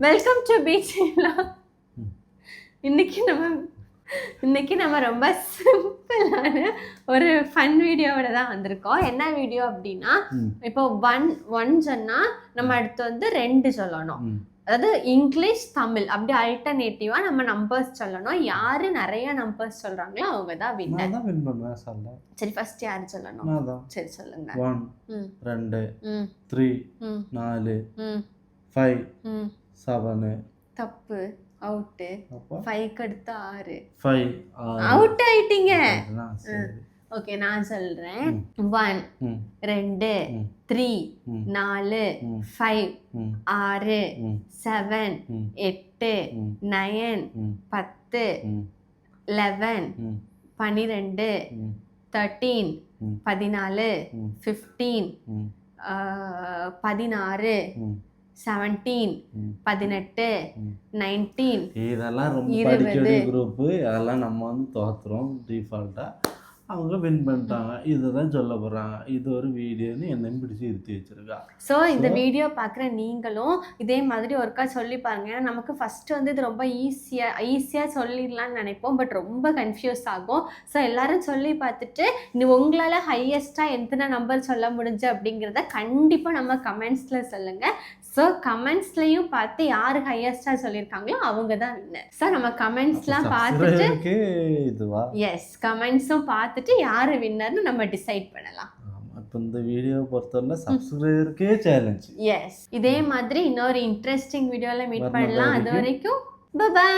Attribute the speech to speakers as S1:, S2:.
S1: Welcome to beach vlog. இன்னைக்கு நம்ம ரொம்ப சிம்பிளான ஒரு ஃபன் வீடியோவோட தான் வந்திருக்கோம். என்ன வீடியோ அப்படின்னா, இப்போ ஒன் சொன்னா நம்ம அடுத்து வந்து 2 சொல்லணும். அதாவது இங்கிலீஷ் தமிழ் அப்படி அல்டர்னேட்டிவா நம்ம நம்பர்ஸ் சொல்லணும். யாரு நிறைய நம்பர்ஸ் சொல்றாங்களோ அவங்க தான் வின்னர்.
S2: நான் வின் பண்ணுவேன் சொல்ல.
S1: சரி ஃபர்ஸ்ட் யாரு சொல்லணும்? சரி சொல்லுங்க.
S2: 1 2 3 4 5 7.
S1: தப்பு, அவுட். 5 அடுத்து 6.
S2: 5
S1: அவுட் ஆயிட்டீங்க. ஓகே நான் சொல்றேன். 1 2 3 4 5 6 7 8 9 10 11 12 13 14 15 16 17 18 19
S2: இதெல்லாம் ரொம்ப படிக்கிற குரூப். அதெல்லாம் நம்ம வந்து தோத்துறோம் டிஃபால்ட்டா. அவங்க வின் பண்ணிட்டாங்க. இதுதான் சொல்ல போகிறாங்க. இது ஒரு வீடியோன்னு என்ன பிடிச்சி இருத்தி வச்சிருக்கா.
S1: ஸோ இந்த வீடியோ பார்க்குற நீங்களும் இதே மாதிரி ஒருக்கா சொல்லி பாருங்க. ஏன்னா நமக்கு ஃபஸ்ட்டு வந்து இது ரொம்ப ஈஸியாக சொல்லிடலான்னு நினைப்போம். பட் ரொம்ப கன்ஃபியூஸ் ஆகும். ஸோ எல்லாரும் சொல்லி பார்த்துட்டு உங்களால் ஹையஸ்ட்டாக எத்தனை நம்பர் சொல்ல முடிஞ்சு அப்படிங்கிறத கண்டிப்பாக நம்ம கமெண்ட்ஸில் சொல்லுங்கள். ஸோ கமெண்ட்ஸ்லையும் பார்த்து யார் ஹையஸ்ட்டாக சொல்லியிருக்காங்களோ அவங்க தான் வின்னர். ஸோ நம்ம கமெண்ட்ஸ்லாம் பார்த்துட்டு
S2: இதுவா
S1: எஸ் கமெண்ட்ஸும் பார்த்துட்டு யார் வின்னர்னு நம்ம டிசைட் பண்ணலாம்.
S2: இப்போ இந்த வீடியோ பொறுத்தவரை சப்ஸ்கிரைபருக்கே சேலஞ்ச்.
S1: எஸ் இதே மாதிரி இன்னொரு இன்ட்ரெஸ்டிங் வீடியோவில் மீட் பண்ணலாம். அது வரைக்கும் பை.